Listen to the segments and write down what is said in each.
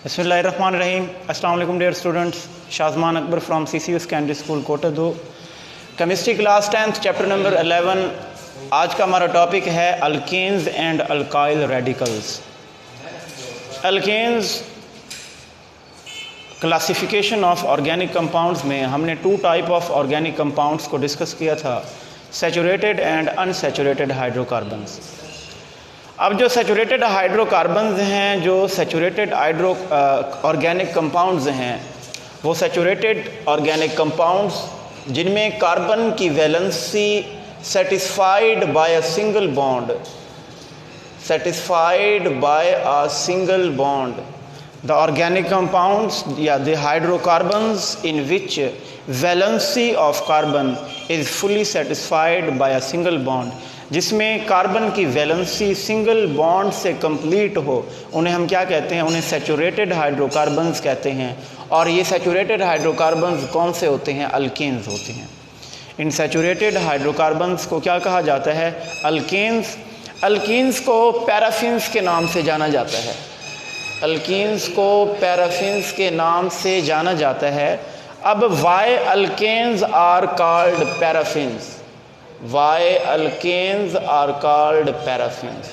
बिस्मिल्लाहिर्रहमानिर्रहीम। अस्सलाम वालेकुम dear students. Shazman Akbar from CCU secondary school Kota 2, chemistry class 10th chapter number 11। आज का हमारा टॉपिक है alkanes and alkyl radicals. Alkanes classification of organic compounds में हमने 2 टाइप ऑफ ऑर्गेनिक कंपाउंड्स को डिस्कस किया था, सैचुरेटेड एंड अनसैचुरेटेड हाइड्रोकार्बन्स। अब जो सैचुरेटेड हाइड्रोकार्बन्स हैं, जो सैचुरेटेड ऑर्गेनिक कंपाउंड्स हैं, वो सैचुरेटेड ऑर्गेनिक कंपाउंड्स जिनमें कार्बन की valency satisfied by a single bond, the organic compounds the hydrocarbons in which valency of carbon is fully satisfied by a single bond, जिसमें carbon की valency single bond से complete हो, उन्हें हम क्या कहते हैं? उन्हें सैचुरेटेड हाइड्रोकार्बन्स कहते हैं। और ये सैचुरेटेड हाइड्रोकार्बन्स कौन से होते हैं? अल्केन्स होते हैं। इन सैचुरेटेड हाइड्रोकार्बन्स को क्या कहा जाता है? अल्केन्स। अल्कीन्स को पैराफिन्स के नाम से जाना जाता है। अल्कीन्स को पैराफिन्स के नाम से जाना जाता है। अब why alkanes are called paraffins? Why alkanes are called paraffins?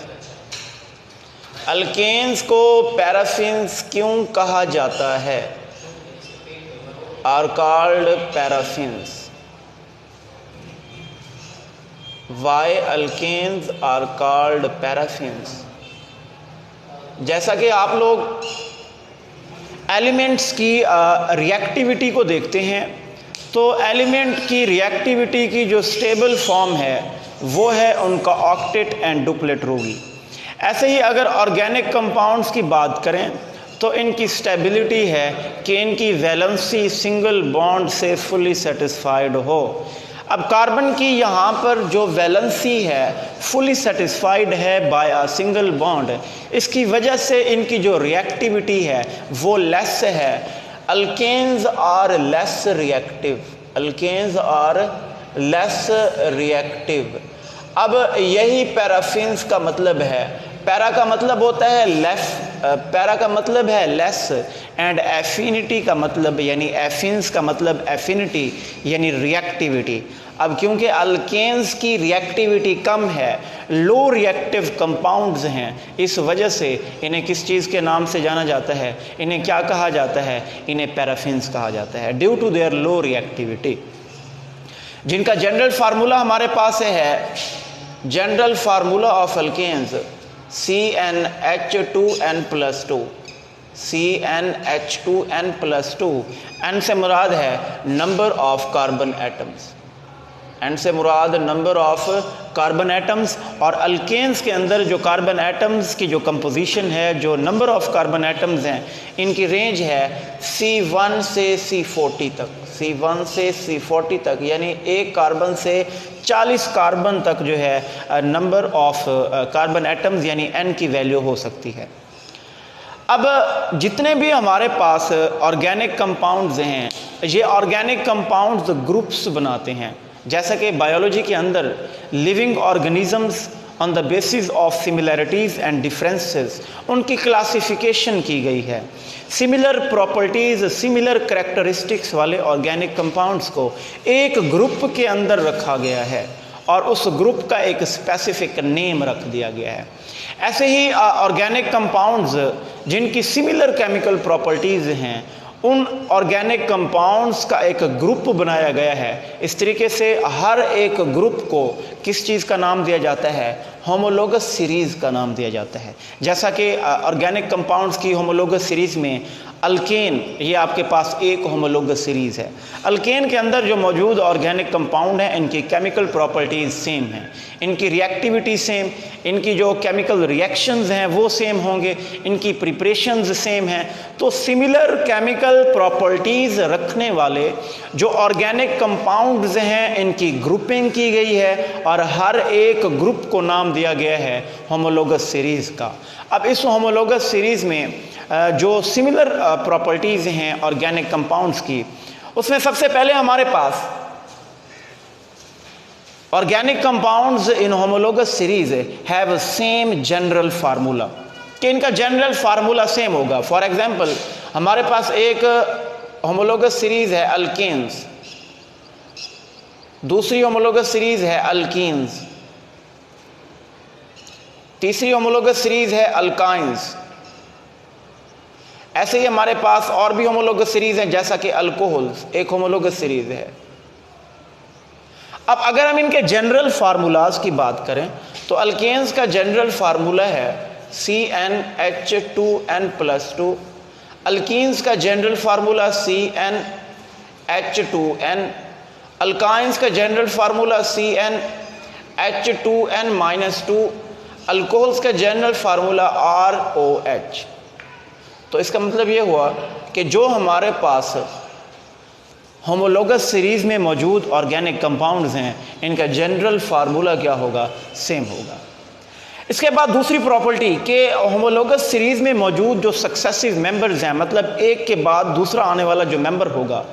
Alkanes को पैराफिन्स क्यों कहा जाता है? Are called paraffins. Why alkanes are called paraffins? जैसा कि आप लोग एलिमेंट्स की रिएक्टिविटी को देखते हैं, तो एलिमेंट की रिएक्टिविटी की जो स्टेबल फॉर्म है वो है उनका ऑक्टेट एंड डुप्लेट रोगी। ऐसे ही अगर ऑर्गेनिक कंपाउंड्स की बात करें तो इनकी स्टेबिलिटी है कि इनकी वैलेंसी सिंगल बॉन्ड से फुली सेटिस्फाइड हो। अब कार्बन की यहाँ पर जो वैलेंसी है फुली सेटिस्फाइड है बाय अ सिंगल बॉन्ड, इसकी वजह से इनकी जो रिएक्टिविटी है वो लेस है। Alkanes are less reactive. Alkanes are less reactive. अब यही पैराफिन्स का मतलब है। पैरा का मतलब होता है पैरा का मतलब है लेस, एंड एफिनिटी का मतलब यानी एफिन्स का मतलब एफिनिटी यानी रिएक्टिविटी। अब क्योंकि अल्केन्स की रिएक्टिविटी कम है, लो रिएक्टिव कंपाउंड्स हैं, इस वजह से इन्हें किस चीज़ के नाम से जाना जाता है? इन्हें क्या कहा जाता है? इन्हें पैराफिन्स कहा जाता है, due to their low reactivity. जिनका जनरल फार्मूला हमारे पास है, general formula of alkanes CnH2n+2। CnH2n+2। n से मुराद है number of carbon atoms. n से मुराद नंबर ऑफ कार्बन एटम्स। और अल्केन्स के अंदर जो कार्बन एटम्स की जो कंपोजिशन है, जो नंबर ऑफ कार्बन एटम्स हैं, इनकी रेंज है C1 से C40 तक। C1 से C40 तक यानी एक कार्बन से 40 कार्बन तक जो है नंबर ऑफ कार्बन एटम्स यानी n की वैल्यू हो सकती है। अब जितने भी हमारे पास ऑर्गेनिक कंपाउंड्स हैं, ये ऑर्गेनिक कंपाउंड्स ग्रुप्स बनाते हैं। जैसा कि बायोलॉजी के अंदर living organisms on the basis of similarities and differences उनकी क्लासिफिकेशन की गई है। सिमिलर प्रॉपर्टीज़, सिमिलर करैक्टरिस्टिक्स वाले ऑर्गेनिक कंपाउंड्स को एक ग्रुप के अंदर रखा गया है और उस ग्रुप का एक स्पेसिफिक नेम रख दिया गया है। ऐसे ही ऑर्गेनिक कंपाउंड्स जिनकी सिमिलर केमिकल प्रॉपर्टीज़ हैं, उन ऑर्गेनिक कंपाउंड्स का एक ग्रुप बनाया गया है। इस तरीके से हर एक ग्रुप को किस चीज़ का नाम दिया जाता है? होमोलोगस सीरीज़ का नाम दिया जाता है। जैसा कि ऑर्गेनिक कंपाउंड्स की होमोलोगस सीरीज़ में अल्केन, ये आपके पास एक होमोलोगस सीरीज़ है। अल्केन के अंदर जो मौजूद ऑर्गेनिक कंपाउंड हैं, इनकी केमिकल प्रॉपर्टीज़ सेम हैं, इनकी रिएक्टिविटी सेम, इनकी जो केमिकल रिएक्शंस हैं वो सेम होंगे, इनकी प्रिपरेशंस सेम हैं। तो सिमिलर केमिकल प्रॉपर्टीज़ रखने वाले जो ऑर्गेनिक कंपाउंड्स हैं, इनकी ग्रुपिंग की गई है और हर एक ग्रुप को नाम दिया गया है होमोलोगस सीरीज़ का। अब इस होमोलोगस सीरीज़ में जो सिमिलर प्रॉपर्टीज़ हैं ऑर्गेनिक कंपाउंड्स की, उसमें सबसे पहले हमारे पास organic compounds in homologous series have same general formula। कि इनका जनरल फार्मूला सेम होगा। फॉर एग्जांपल हमारे पास एक होमोलोगस सीरीज है अल्केन्स, दूसरी होमोलोगस सीरीज है अल्कीन्स, तीसरी होमोलोगस सीरीज है अल्काइंस। ऐसे ही हमारे पास और भी होमोलोगस सीरीज हैं, जैसा कि अल्कोहल्स एक होमोलोगस सीरीज है। अब अगर हम इनके जनरल फार्मूलाज की बात करें तो अल्केन्स का जनरल फार्मूला है CnH2n+2, अल्कीन्स का जनरल फार्मूला CnH2n, अल्काइंस का जनरल फार्मूला CnH2n-2, अल्कोहल्स का जनरल फार्मूला ROH। तो इसका मतलब ये हुआ कि जो हमारे पास होमोलोगस सीरीज़ में मौजूद ऑर्गेनिक कंपाउंड्स हैं, इनका जनरल फार्मूला क्या होगा, सेम होगा। इसके बाद दूसरी प्रॉपर्टी कि होमोलोगस सीरीज़ में मौजूद जो सक्सेसिव मेंबर्स हैं, मतलब एक के बाद दूसरा आने वाला जो मेंबर होगा,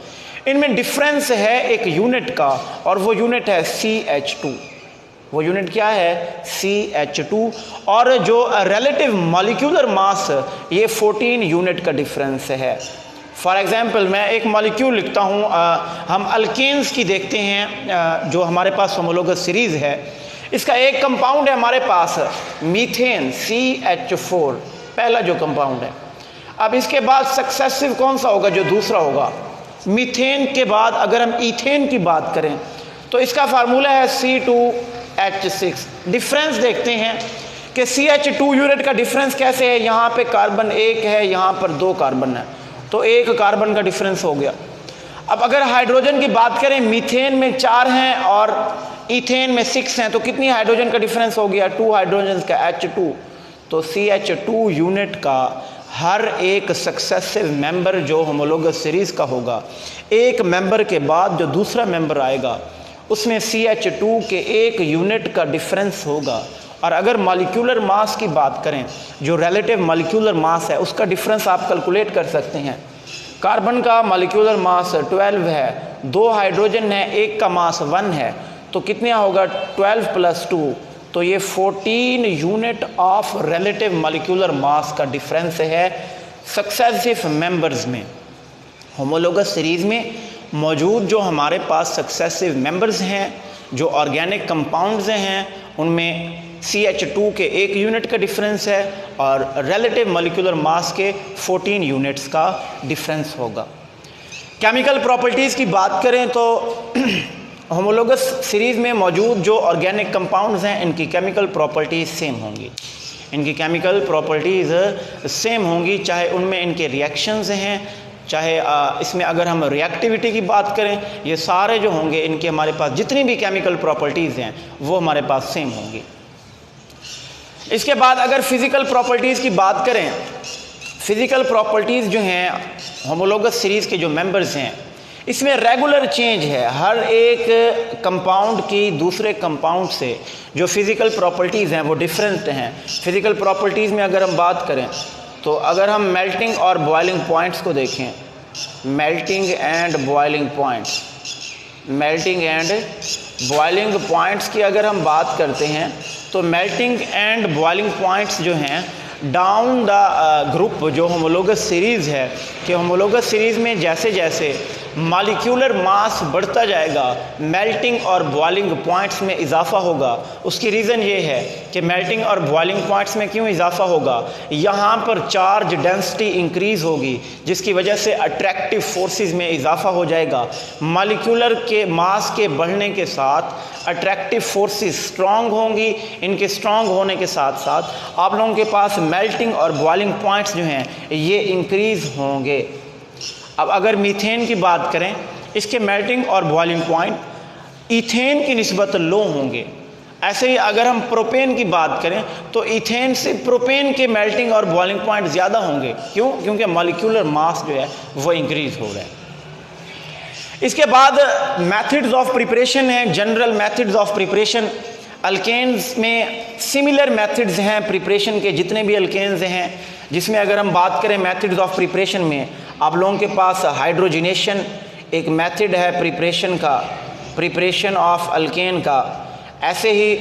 इनमें डिफरेंस है एक यूनिट का, और वो यूनिट है CH2। वो यूनिट क्या है, CH2। और जो रिलेटिव मॉलिक्यूलर मास, ये 14 यूनिट का डिफरेंस है। फॉर एग्जांपल मैं एक मॉलिक्यूल लिखता हूँ, हम अल्केन्स की देखते हैं, जो हमारे पास होमोलोगस सीरीज़ है। इसका एक कंपाउंड है हमारे पास मीथेन CH4, पहला जो कंपाउंड है। अब इसके बाद सक्सेसिव कौन सा होगा, जो दूसरा होगा। मीथेन के बाद अगर हम ईथेन की बात करें तो इसका फार्मूला है C2H6। डिफरेंस देखते हैं कि CH2 यूनिट का डिफरेंस कैसे है, यहाँ पे कार्बन एक है, यहाँ पर 2 कार्बन है, तो 1 कार्बन का डिफरेंस हो गया। अब अगर हाइड्रोजन की बात करें, मीथेन में 4 हैं और ईथेन में 6 हैं, तो कितनी हाइड्रोजन का डिफरेंस हो गया, 2 हाइड्रोजन का H2। तो CH2 यूनिट का हर एक सक्सेसिव मेंबर जो होमोलोगस सीरीज़ का होगा, एक मेंबर के बाद जो दूसरा मेंबर आएगा उसमें CH2 के 1 यूनिट का डिफरेंस होगा। और अगर मॉलिक्यूलर मास की बात करें, जो रिलेटिव मॉलिक्यूलर मास है, उसका डिफरेंस आप कैलकुलेट कर सकते हैं। कार्बन का मॉलिक्यूलर मास 12 है, 2 हाइड्रोजन है, 1 का मास 1 है, तो कितना होगा 12 + 2, तो ये 14 unit of relative molecular mass का डिफरेंस है सक्सेसिव मेंबर्स में। होमोलोगस सीरीज़ में मौजूद जो हमारे पास सक्सेसिव मेंबर्स हैं, जो ऑर्गेनिक कंपाउंड्स हैं, उनमें CH2 के 1 यूनिट का डिफरेंस है और रिलेटिव मॉलिक्यूलर मास के 14 यूनिट्स का डिफरेंस होगा। केमिकल प्रॉपर्टीज़ की बात करें तो होमोलोगस सीरीज़ में मौजूद जो ऑर्गेनिक कंपाउंड्स हैं, इनकी केमिकल प्रॉपर्टीज़ सेम होंगी। इनकी केमिकल प्रॉपर्टीज़ सेम होंगी, चाहे उनमें इनके रिएक्शंस हैं, चाहे इसमें अगर हम रिएक्टिविटी की बात करें, ये सारे जो होंगे इनके हमारे पास जितनी भी केमिकल प्रॉपर्टीज़ हैं वो हमारे पास सेम होंगी। इसके बाद अगर फिज़िकल प्रॉपर्टीज़ की बात करें, फिज़िकल प्रॉपर्टीज़ जो हैं होमोलोगस सीरीज़ के जो मेंबर्स हैं, इसमें रेगुलर चेंज है। हर एक कंपाउंड की दूसरे कंपाउंड से जो फिज़िकल प्रॉपर्टीज़ हैं वो डिफरेंट हैं। फिज़िकल प्रॉपर्टीज़ में अगर हम बात करें तो अगर हम मेल्टिंग और बॉइलिंग पॉइंट्स को देखें, melting and boiling points, melting and boiling points की अगर हम बात करते हैं तो मेल्टिंग एंड बॉइलिंग पॉइंट्स जो हैं डाउन द ग्रुप जो होमोलोगस सीरीज़ है, कि होमोलोगस सीरीज़ में जैसे जैसे मॉलिक्यूलर मास बढ़ता जाएगा, मेल्टिंग और बॉइलिंग पॉइंट्स में इजाफा होगा। उसकी रीज़न ये है कि मेल्टिंग और बॉइलिंग पॉइंट्स में क्यों इजाफा होगा, यहाँ पर चार्ज डेंसिटी इंक्रीज़ होगी, जिसकी वजह से अट्रैक्टिव फोर्सेस में इजाफा हो जाएगा। मॉलिक्यूलर के मास के बढ़ने के साथ अट्रैक्टिव फोर्सेस स्ट्रॉन्ग होंगी। इनके स्ट्रॉन्ग होने के साथ साथ आप लोगों के पास मेल्टिंग और बॉइलिंग पॉइंट्स जो हैं ये इंक्रीज़ होंगे। अब अगर मीथेन की बात करें, इसके मेल्टिंग और बॉइलिंग पॉइंट ईथेन की निस्बत लो होंगे। ऐसे ही अगर हम प्रोपेन की बात करें तो ईथेन से प्रोपेन के मेल्टिंग और बॉइलिंग पॉइंट ज़्यादा होंगे। क्यों? क्योंकि मॉलिक्यूलर मास जो है वो इंक्रीज़ हो रहा है। इसके बाद मेथड्स ऑफ प्रिपरेशन है, general methods of preparation. Alkanes में सिमिलर मेथड्स हैं प्रिपरेशन के, जितने भी अल्केन्स हैं, जिसमें अगर हम बात करें मेथड्स ऑफ प्रिपरेशन में, आप लोगों के पास हाइड्रोजिनेशन एक मेथड है प्रिपरेशन का, प्रिपरेशन ऑफ अल्केन का। ऐसे ही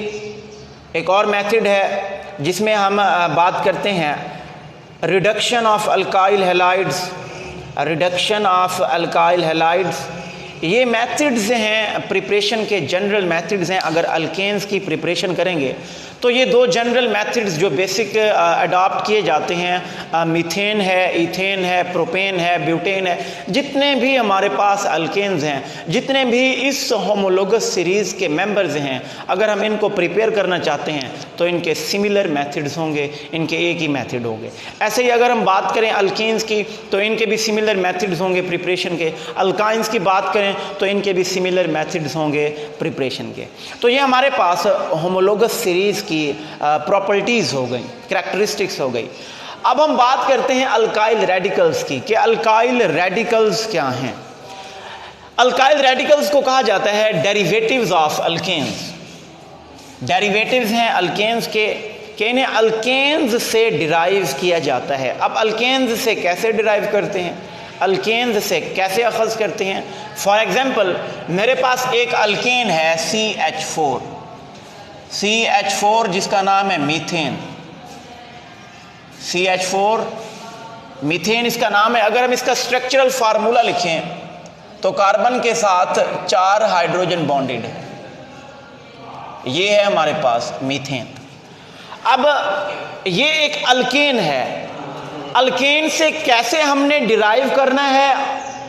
एक और मेथड है जिसमें हम बात करते हैं reduction of alkyl halides, reduction of alkyl halides, ये मेथड्स हैं प्रिपरेशन के, जनरल मेथड्स हैं। अगर अल्केन्स की प्रिपरेशन करेंगे तो ये दो जनरल मेथड्स जो बेसिक अडॉप्ट किए जाते हैं, मीथेन है, इथेन है, प्रोपेन है, ब्यूटेन है, जितने भी हमारे पास अल्केन्स हैं, जितने भी इस होमोलोगस सीरीज़ के मेंबर्स हैं, अगर हम इनको प्रिपेयर करना चाहते हैं तो इनके सिमिलर मेथड्स होंगे, इनके एक ही मेथड होंगे। ऐसे ही अगर हम बात करें अल्केन्स की तो इनके भी सिमिलर मेथड्स होंगे प्रिपरेशन के। अल्काइंस की बात करें तो इनके भी सिमिलर मेथड्स होंगे प्रिपरेशन के। तो ये हमारे पास होमोलोगस सीरीज़ की प्रॉपर्टीज़ हो गई, कैरेक्टरिस्टिक्स हो गई। अब हम बात करते हैं अल्काइल रेडिकल्स की कि अल्काइल रेडिकल्स क्या हैं। अल्काइल रेडिकल्स को कहा जाता है डेरिवेटिव्स ऑफ अल्केन्स। डेरिवेटिव्स हैं अल्केन्स के कि इन्हें अल्केन्स से डिराइव किया जाता है। अब अल्केन्स से कैसे डिराइव करते हैं, अल्केन्स से कैसे अखज़ करते हैं? फॉर एग्जांपल मेरे पास एक अल्केन है CH4, CH4 जिसका नाम है मीथेन, CH4 मीथेन इसका नाम है। अगर हम इसका स्ट्रक्चरल फार्मूला लिखें तो कार्बन के साथ 4 हाइड्रोजन बॉन्डेड है, ये है हमारे पास मीथेन। अब ये एक अल्केन है, अल्केन से कैसे हमने डिराइव करना है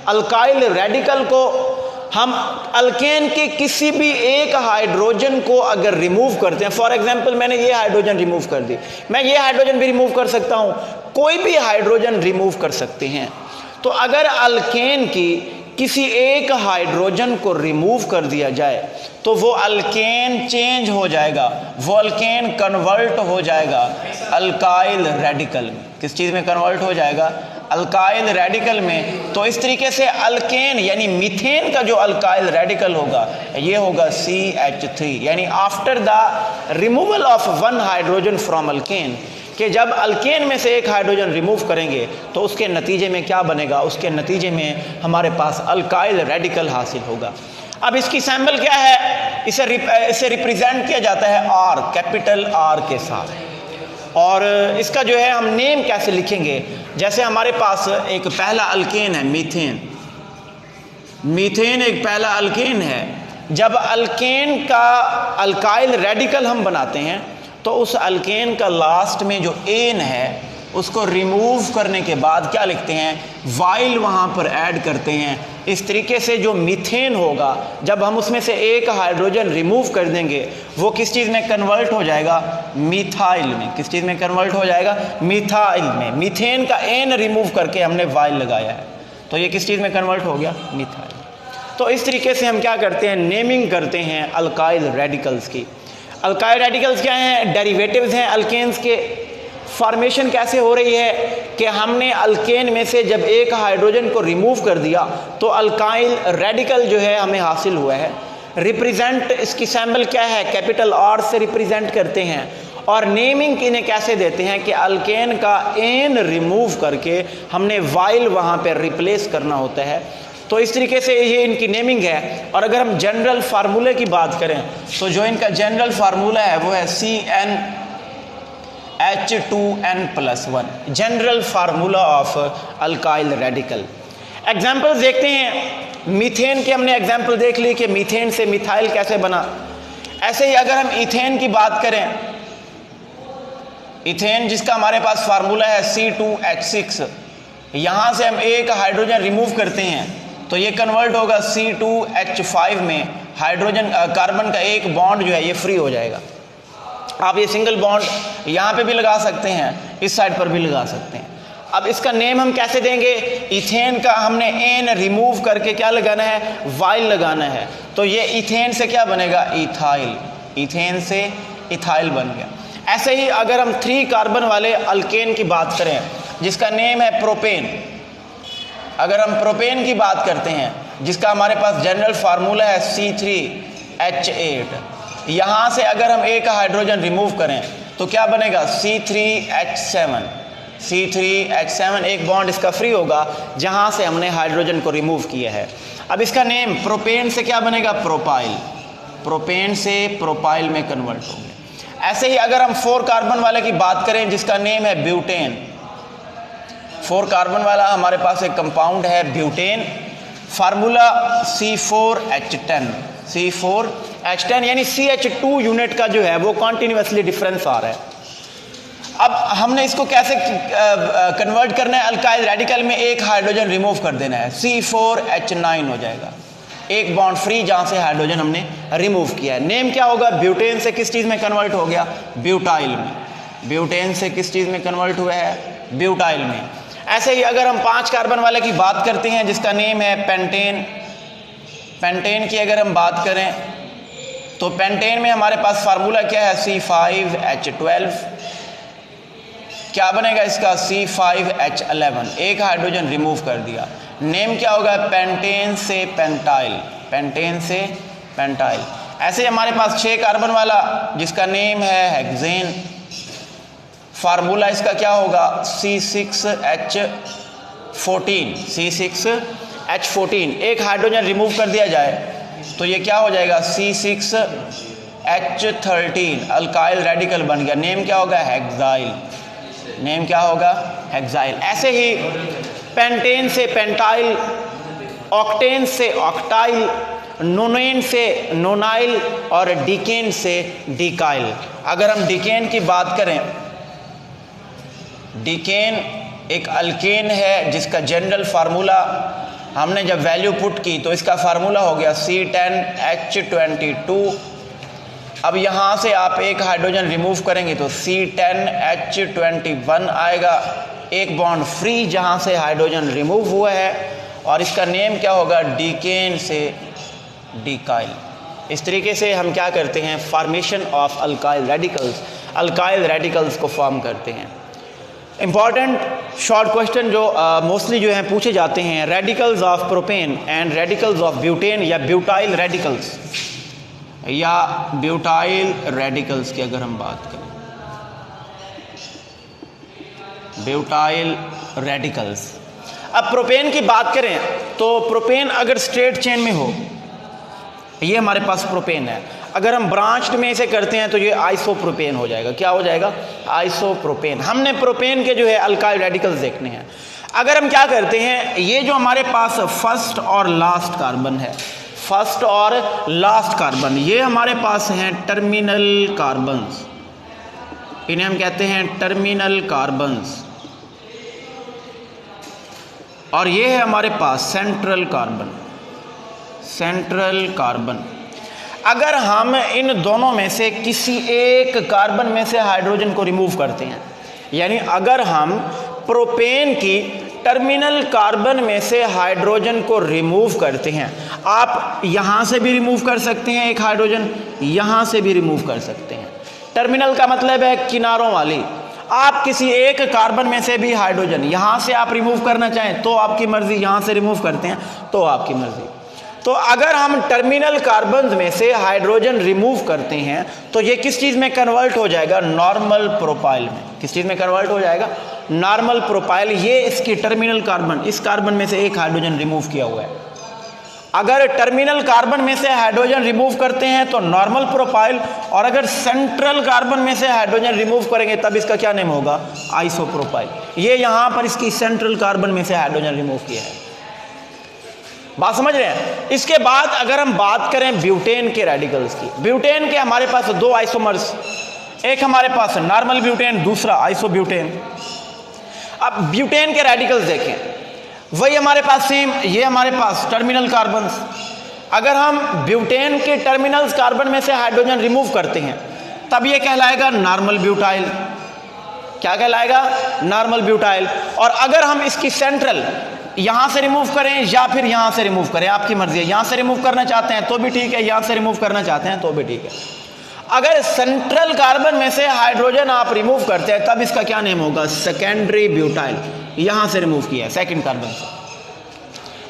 अल्काइल रेडिकल को? हम अल्केन के किसी भी एक हाइड्रोजन को अगर रिमूव करते हैं, फॉर एग्जांपल मैंने ये हाइड्रोजन रिमूव कर दी, मैं ये हाइड्रोजन भी रिमूव कर सकता हूं, कोई भी हाइड्रोजन रिमूव कर सकते हैं। तो अगर अल्केन की किसी एक हाइड्रोजन को रिमूव कर दिया जाए तो वो अल्केन चेंज हो जाएगा, वो अल्केन कन्वर्ट हो जाएगा अल्काइल रेडिकल में। किस चीज़ में कन्वर्ट हो जाएगा? अल्काइल रेडिकल में। तो इस तरीके से अल्केन यानी मीथेन का जो अल्काइल रेडिकल होगा ये होगा CH3, यानी after the removal of 1 hydrogen from alkane, कि जब अल्केन में से एक हाइड्रोजन रिमूव करेंगे तो उसके नतीजे में क्या बनेगा? उसके नतीजे में हमारे पास अल्काइल रेडिकल हासिल होगा। अब इसकी सैम्पल क्या है? इसे रिप्रेजेंट किया जाता है R, कैपिटल R के साथ। और इसका जो है हम नेम कैसे लिखेंगे? जैसे हमारे पास एक पहला अल्केन है मीथेन, मीथेन एक पहला अल्केन है। जब अल्केन का अल्काइल रेडिकल हम बनाते हैं तो उस अल्केन का लास्ट में जो एन है उसको रिमूव करने के बाद क्या लिखते हैं? वाइल वहाँ पर ऐड करते हैं। इस तरीके से जो मीथेन होगा जब हम उसमें से एक हाइड्रोजन रिमूव कर देंगे वो किस चीज़ में कन्वर्ट हो जाएगा? मिथाइल में। किस चीज़ में कन्वर्ट हो जाएगा? मिथाइल में। मीथेन का एन रिमूव करके हमने वाइल लगाया है तो ये किस चीज़ में कन्वर्ट हो गया? मिथाइल। तो इस तरीके से हम क्या करते हैं? नेमिंग करते हैं अल्काइल रेडिकल्स की। अल्काइल रेडिकल्स क्या हैं? डेरिवेटिव्स हैं अल्केन्स के। फॉर्मेशन कैसे हो रही है कि हमने अल्केन में से जब एक हाइड्रोजन को रिमूव कर दिया तो अल्काइल रेडिकल जो है हमें हासिल हुआ है। रिप्रेजेंट इसकी सैम्पल क्या है? कैपिटल R से रिप्रेजेंट करते हैं। और नेमिंग इन्हें कैसे देते हैं कि अल्केन का एन रिमूव करके हमने वाइल वहाँ पर रिप्लेस करना होता है। तो इस तरीके से ये इनकी नेमिंग है। और अगर हम जनरल फार्मूले की बात करें तो जो इनका जनरल फार्मूला है वो है CnH2n+1, general formula of alkyl radical. Example देखते हैं। मीथेन के हमने एग्जाम्पल देख ली कि मीथेन से मिथाइल कैसे बना। ऐसे ही अगर हम इथेन की बात करें, इथेन जिसका हमारे पास फार्मूला है C2H6, यहाँ से हम एक हाइड्रोजन रिमूव करते हैं तो ये कन्वर्ट होगा C2H5 में। हाइड्रोजन कार्बन का एक बॉन्ड जो है ये फ्री हो जाएगा। आप ये सिंगल बॉन्ड यहाँ पे भी लगा सकते हैं, इस साइड पर भी लगा सकते हैं। अब इसका नेम हम कैसे देंगे? इथेन का हमने एन रिमूव करके क्या लगाना है? वाइल लगाना है। तो ये इथेन से क्या बनेगा? इथाइल। इथेन से इथाइल बन गया। ऐसे ही अगर हम 3 कार्बन वाले अल्केन की बात करें जिसका नेम है प्रोपेन, अगर हम प्रोपेन की बात करते हैं जिसका हमारे पास जनरल फार्मूला है C3H8, यहाँ से अगर हम एक हाइड्रोजन रिमूव करें तो क्या बनेगा? C3H7। C3H7 एक बॉन्ड इसका फ्री होगा जहाँ से हमने हाइड्रोजन को रिमूव किया है। अब इसका नेम प्रोपेन से क्या बनेगा? प्रोपाइल। प्रोपेन से प्रोपाइल में कन्वर्ट हो गया। ऐसे ही अगर हम 4 कार्बन वाले की बात करें जिसका नेम है ब्यूटेन, 4 कार्बन वाला हमारे पास एक कंपाउंड है ब्यूटेन, फार्मूला C4H10, C4H10 यानी CH2 यूनिट का जो है वो कॉन्टिन्यूसली डिफरेंस आ रहा है। अब हमने इसको कैसे कन्वर्ट करना है, अल्काइल रेडिकल में एक हाइड्रोजन रिमूव कर देना है, C4H9 हो जाएगा, एक बॉन्ड फ्री जहां से हाइड्रोजन हमने रिमूव किया है। नेम क्या होगा, ब्यूटेन से किस चीज़ में कन्वर्ट हो गया, ब्यूटाइल में। ब्यूटेन से किस चीज़ में कन्वर्ट हुआ है, ब्यूटाइल में। ऐसे ही अगर हम 5 कार्बन वाले की बात करते हैं जिसका नेम है पेंटेन, पेंटेन की अगर हम बात करें तो पेंटेन में हमारे पास फार्मूला क्या है, C5H12, क्या बनेगा इसका, C5H11, एक हाइड्रोजन रिमूव कर दिया। नेम क्या होगा, पेंटेन से पेंटाइल, पेंटेन से पेंटाइल। ऐसे हमारे पास 6 कार्बन वाला जिसका नेम है हेक्सेन, फार्मूला इसका क्या होगा, C6H14, C6H14, एक हाइड्रोजन रिमूव कर दिया जाए तो ये क्या हो जाएगा, C6H13, अल्काइल रेडिकल बन गया। नेम क्या होगा, हेक्साइल, नेम क्या होगा, हेक्साइल। ऐसे ही पेंटेन से पेंटाइल, ऑक्टेन से ऑक्टाइल, नोनेन से नोनाइल और डिकेन से डिकाइल। अगर हम डिकेन की बात करें, डिकेन एक अल्केन है जिसका जनरल फार्मूला हमने जब वैल्यू पुट की तो इसका फार्मूला हो गया C10H22। अब यहाँ से आप एक हाइड्रोजन रिमूव करेंगे तो C10H21 आएगा, एक बॉन्ड फ्री जहाँ से हाइड्रोजन रिमूव हुआ है, और इसका नेम क्या होगा, डिकेन से डिकाइल। इस तरीके से हम क्या करते हैं, फॉर्मेशन ऑफ अल्काइल रेडिकल्स को फॉर्म करते हैं। इंपॉर्टेंट शॉर्ट क्वेश्चन जो मोस्टली जो हैं पूछे जाते हैं, radicals of propane and radicals of butane या ब्यूटाइल रेडिकल्स की अगर हम बात करें, ब्यूटाइल रेडिकल्स। अब प्रोपेन की बात करें तो प्रोपेन अगर स्ट्रेट चेन में हो, ये हमारे पास प्रोपेन है, अगर हम ब्रांच्ड में इसे करते हैं तो ये आइसोप्रोपेन हो जाएगा। क्या हो जाएगा, आइसोप्रोपेन। हमने प्रोपेन के जो है अल्काइल रेडिकल्स देखने हैं। अगर हम क्या करते हैं, ये जो हमारे पास फर्स्ट और लास्ट कार्बन है, फर्स्ट और लास्ट कार्बन, ये हमारे पास हैं टर्मिनल कार्बन्स, इन्हें हम कहते हैं टर्मिनल कार्बन्स, और ये है हमारे पास सेंट्रल कार्बन, सेंट्रल कार्बन। अगर हम इन दोनों में से किसी एक कार्बन में से हाइड्रोजन को रिमूव करते हैं, यानी अगर हम प्रोपेन की टर्मिनल कार्बन में से हाइड्रोजन को रिमूव करते हैं, आप यहाँ से भी रिमूव कर सकते हैं एक हाइड्रोजन, यहाँ से भी रिमूव कर सकते हैं। टर्मिनल का मतलब है किनारों वाली। आप किसी एक कार्बन में से भी हाइड्रोजन यहाँ से आप रिमूव करना चाहें तो आपकी मर्जी, यहाँ से रिमूव करते हैं तो आपकी मर्जी। तो अगर हम टर्मिनल कार्बन में से हाइड्रोजन रिमूव करते हैं तो ये किस चीज़ में कन्वर्ट हो जाएगा, नॉर्मल प्रोपाइल में। किस चीज़ में कन्वर्ट हो जाएगा, नॉर्मल प्रोपाइल। ये इसकी टर्मिनल कार्बन, इस कार्बन में से एक हाइड्रोजन रिमूव किया हुआ है। अगर टर्मिनल कार्बन में से हाइड्रोजन रिमूव करते हैं तो नॉर्मल प्रोपाइल, और अगर सेंट्रल कार्बन में से हाइड्रोजन रिमूव करेंगे तब इसका क्या नेम होगा, आइसोप्रोपाइल। ये यहाँ पर इसकी सेंट्रल कार्बन में से हाइड्रोजन रिमूव किया है। बात समझ रहे हैं। इसके बाद अगर हम बात करें ब्यूटेन के रेडिकल्स की, ब्यूटेन के हमारे पास 2 आइसोमर्स, एक हमारे पास नॉर्मल ब्यूटेन, दूसरा आइसोब्यूटेन। अब ब्यूटेन के रेडिकल्स देखें, वही हमारे पास सेम, ये हमारे पास टर्मिनल कार्बन्स। अगर हम ब्यूटेन के टर्मिनल कार्बन में से हाइड्रोजन रिमूव करते हैं तब ये कहलाएगा नॉर्मल ब्यूटाइल। क्या कहलाएगा, नॉर्मल ब्यूटाइल। और अगर हम इसकी सेंट्रल यहाँ से रिमूव करें या फिर यहाँ से रिमूव करें, आपकी मर्जी है। यहाँ से रिमूव करना चाहते हैं तो भी ठीक है, यहाँ से रिमूव करना चाहते हैं तो भी ठीक है। अगर सेंट्रल कार्बन में से हाइड्रोजन आप रिमूव करते हैं तब इसका क्या नेम होगा, सेकेंडरी ब्यूटाइल। यहाँ से रिमूव किया है सेकंड कार्बन से।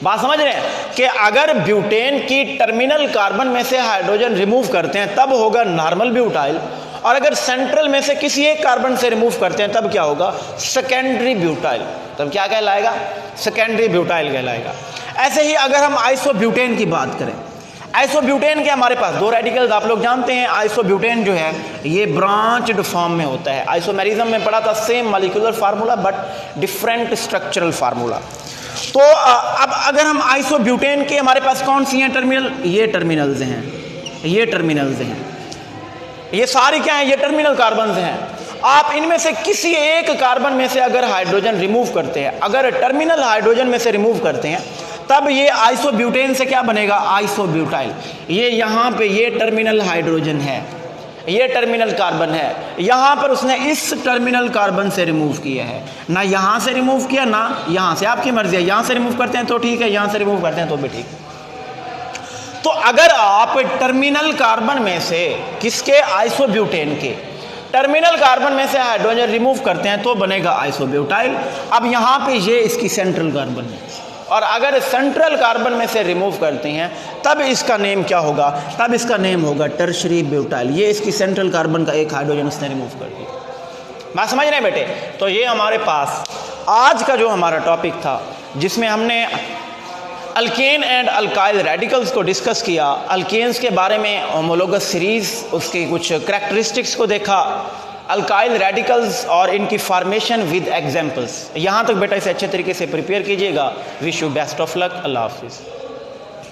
बात समझ रहे हैं कि अगर ब्यूटेन की टर्मिनल कार्बन में से हाइड्रोजन रिमूव करते हैं तब होगा नॉर्मल ब्यूटाइल, और अगर सेंट्रल में से किसी एक कार्बन से रिमूव करते हैं तब क्या होगा, सेकेंडरी ब्यूटाइल। तब क्या कहलाएगा, सेकेंडरी ब्यूटाइल कहलाएगा। ऐसे ही अगर हम आइसोब्यूटेन की बात करें, आइसोब्यूटेन के हमारे पास दो रेडिकल्स आप लोग जानते हैं। आइसोब्यूटेन जो है ये ब्रांच्ड फॉर्म में होता है। आइसोमेरिज्म में पढ़ा था, same molecular formula but different structural formula. तो अब अगर हम आइसोब्यूटेन के हमारे पास कौन सी हैं टर्मिनल, ये टर्मिनल्स हैं, ये टर्मिनल्स हैं, ये सारी क्या हैं, ये टर्मिनल कार्बन्स हैं। आप इनमें से किसी एक कार्बन में से अगर हाइड्रोजन रिमूव करते हैं, अगर टर्मिनल हाइड्रोजन में से रिमूव करते हैं, तब ये आइसोब्यूटेन से क्या बनेगा, आइसोब्यूटाइल। ये यहाँ पे ये टर्मिनल हाइड्रोजन है, ये टर्मिनल कार्बन है, यहाँ पर उसने इस टर्मिनल कार्बन से रिमूव किया है, ना यहाँ से रिमूव किया ना यहाँ से, आपकी मर्जी है। यहाँ से रिमूव करते हैं तो ठीक है, यहाँ से रिमूव करते हैं तो भी ठीक। तो अगर आप टर्मिनल कार्बन में से किसके, आइसोब्यूटेन के टर्मिनल कार्बन में से हाइड्रोजन रिमूव करते हैं तो बनेगा आइसोब्यूटाइल। अब यहाँ पे ये इसकी सेंट्रल कार्बन है, और अगर सेंट्रल कार्बन में से रिमूव करते हैं तब इसका नेम क्या होगा, तब इसका नेम होगा टर्शरी ब्यूटाइल। ये इसकी सेंट्रल कार्बन का एक हाइड्रोजन उसने रिमूव कर दिया। बात समझ रहे हैं बेटे? तो ये हमारे पास आज का जो हमारा टॉपिक था, जिसमें हमने अल्केन एंड अल्काइल रेडिकल्स को डिस्कस किया, अल्केन्स के बारे में होमोलोगस सीरीज, उसकी कुछ करैक्टरिस्टिक्स को देखा, अल्काइल रेडिकल्स और इनकी फॉर्मेशन विद एग्जांपल्स। यहाँ तक बेटा इसे अच्छे तरीके से प्रिपेयर कीजिएगा। Wish you best of luck. Allah हाफिज़।